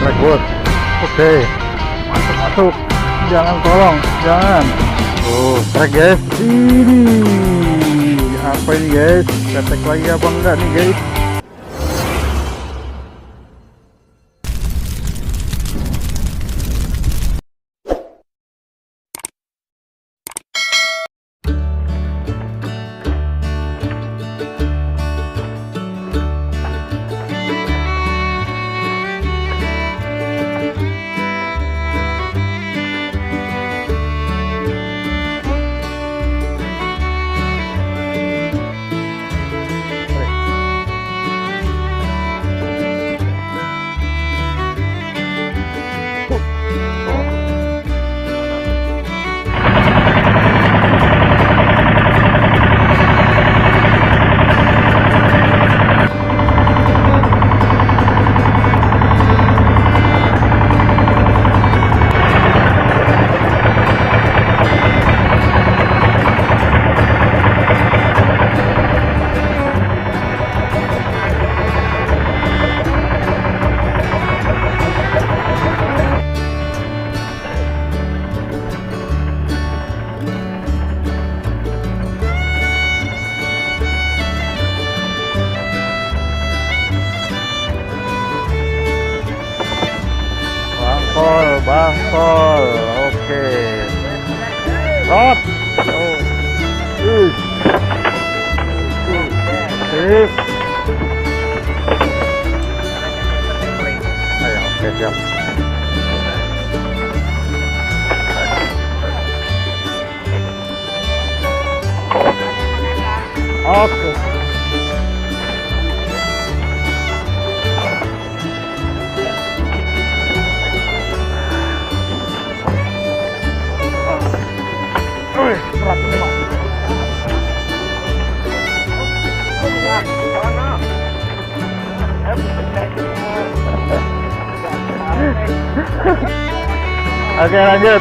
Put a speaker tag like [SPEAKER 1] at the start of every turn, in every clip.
[SPEAKER 1] strike bos. Oke, masuk masuk, jangan tolong, jangan. Oh, strike guys. Ini apa ini guys? Ketek lagi apa enggak nih guys? Bangkol, oke. Rot. Oh. Sip. Ayo, oke, siap. Oke. Oke, lanjut.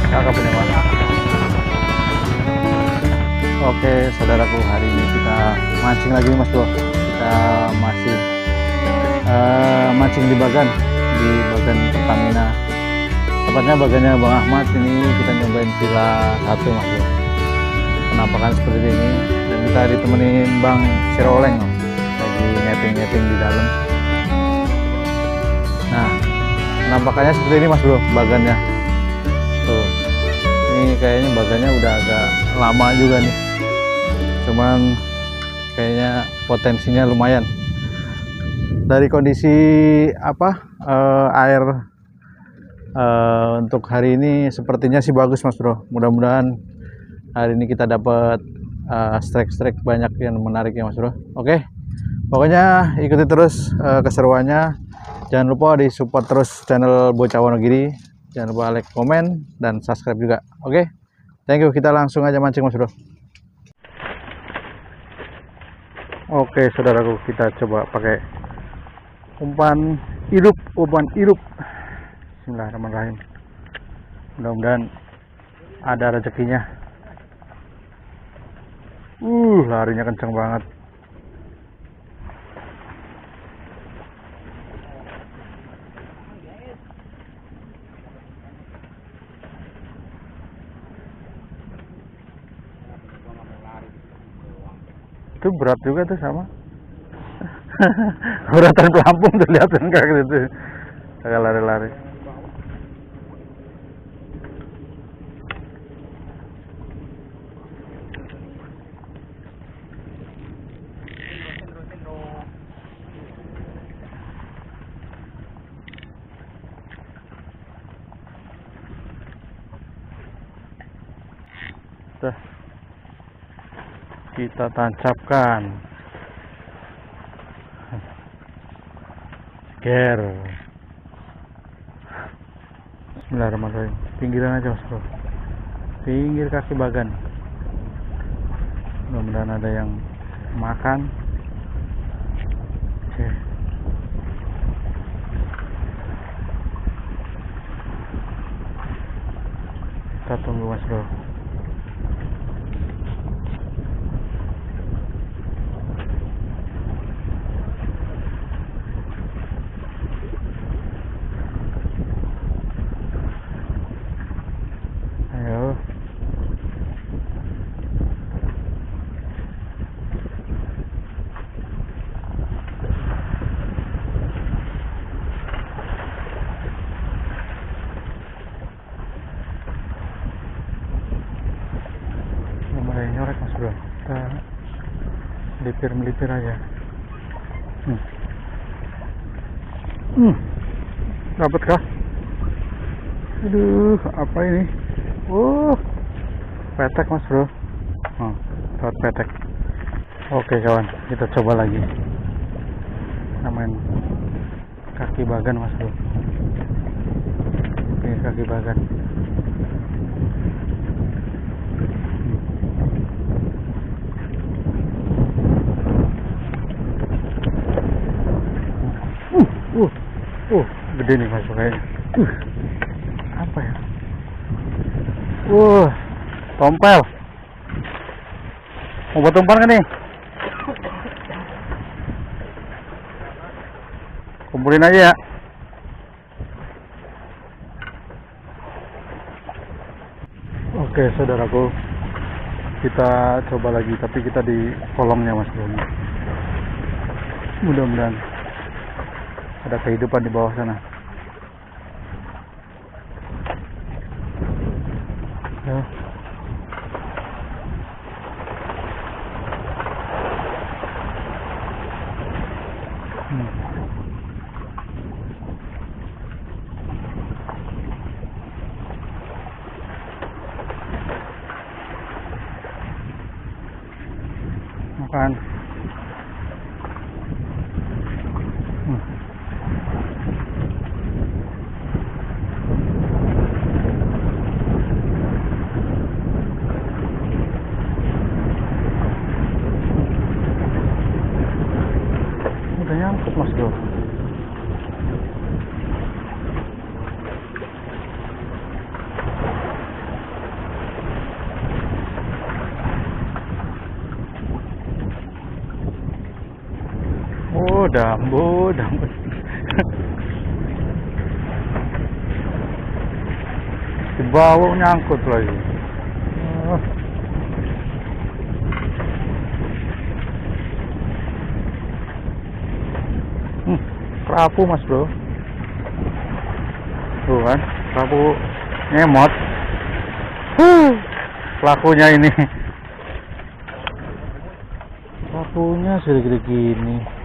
[SPEAKER 1] Cakep ini Mas. Oke, saudaraku, hari ini kita mancing lagi Mas Bro. Kita masih mancing di Bagan Pertamina, tepatnya bagannya Bang Ahmad. Ini kita nyobain Villa 1 Mas Bro. Penampakan seperti ini, dan kita ditemenin Bang Siroleng lagi netting di dalam. Nah, penampakannya seperti ini Mas Bro, bagannya tuh. Ini kayaknya bagannya udah agak lama juga nih, cuman kayaknya potensinya lumayan. Dari kondisi air untuk hari ini sepertinya sih bagus Mas Bro. Mudah-mudahan hari ini kita dapat strike banyak yang menarik ya Mas Bro. Oke, pokoknya ikuti terus keseruannya. Jangan lupa di support terus channel Bocah Wonogiri. Jangan lupa like, komen, dan subscribe juga. Oke, thank you. Kita langsung aja mancing Mas Bro. Oke, saudaraku, kita coba pakai umpan hidup. Bismillahirrahmanirrahim. Mudah-mudahan ada rezekinya. Larinya kencang banget. Itu berat juga tuh sama. Beratan pelampung tuh, lihat kayak gitu. Kayak lari-lari. Tuh. Kita tancapkan. Ger. Bismillahirrahmanirrahim. Pinggiran aja Mas Bro. Pinggir kaki bagan. Mudah-mudahan ada yang makan. Kita tunggu Mas Bro. Ayo. Mulai nyorek Mas Bro, kita melipir aja. Dapat kah? Aduh, apa ini? Oh, petek Mas Bro. Oh, dapat petek. Oke kawan, kita coba lagi. Kita main kaki bagan Mas Bro. Ini kaki bagan. Gede nih Mas kayaknya. Apa ya? Tompel. Mau buat umpan kan nih? Kumpulin aja ya. Oke saudaraku, kita coba lagi, tapi kita di kolongnya Mas Bro. Mudah-mudahan ada kehidupan di bawah sana. Ya. Makan. Udah nyangkut Mas Bro. Dambo. Di bawah nyangkut lagi. Kerapu Mas Bro. Tuh kan, kerapu ngemot. Pelakunya ini. Kerapunya segede gini.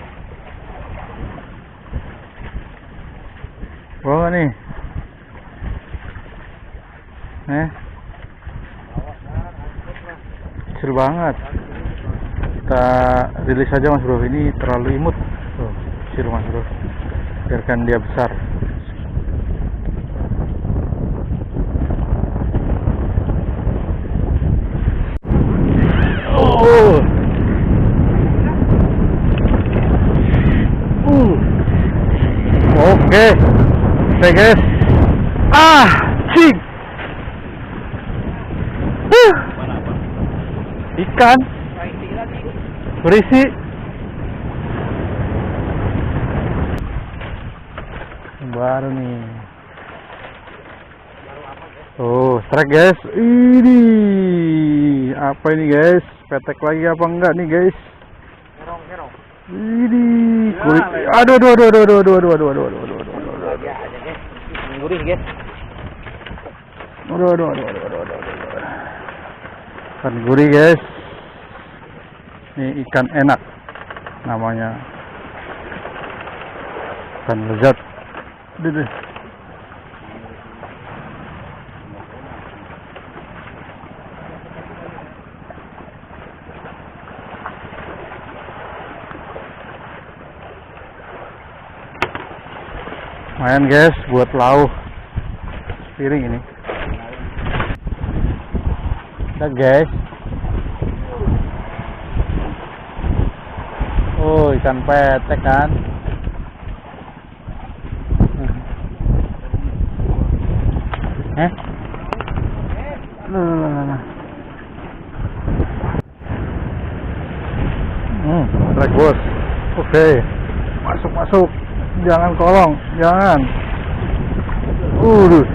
[SPEAKER 1] Bawa nih. Kecil banget. Kita rilis aja Mas Bro. Ini terlalu imut. Tuh, kecil Mas Bro. Biarkan dia besar. Oke. Oke guys. Cing. Ikan berisi. Baru nih. Strike guys. Ini apa ini guys? Petek lagi apa enggak nih guys? Ini kulit. Aduh. Gurih guys. Aduh. Ikan gurih guys. Ini ikan enak namanya. Ikan lezat. Deh. Lumayan guys buat lauk piring ini. Udah guys. Ikan petek kan. Nah. Trek bos. Oke. Masuk. Jangan kolong, jangan.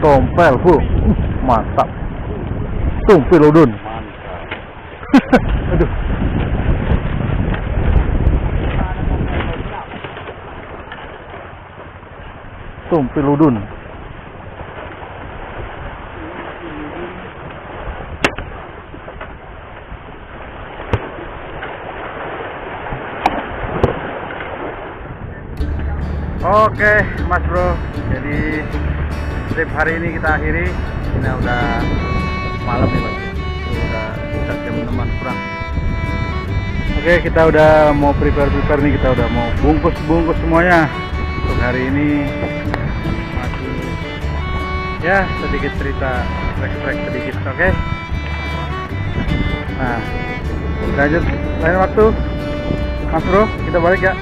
[SPEAKER 1] Tompel, Bu. Mantap. Tumpil udun. Aduh. Tumpil udun. Oke, Mas Bro. Jadi trip hari ini kita akhiri. Ini udah malam nih, Mas. Udah sekitar jam 6-an kurang. Oke, kita udah mau prepare nih. Kita udah mau bungkus semuanya. Untuk hari ini masih ya sedikit cerita trek sedikit. Oke. Nah, lanjut lain waktu, Mas Bro. Kita balik ya.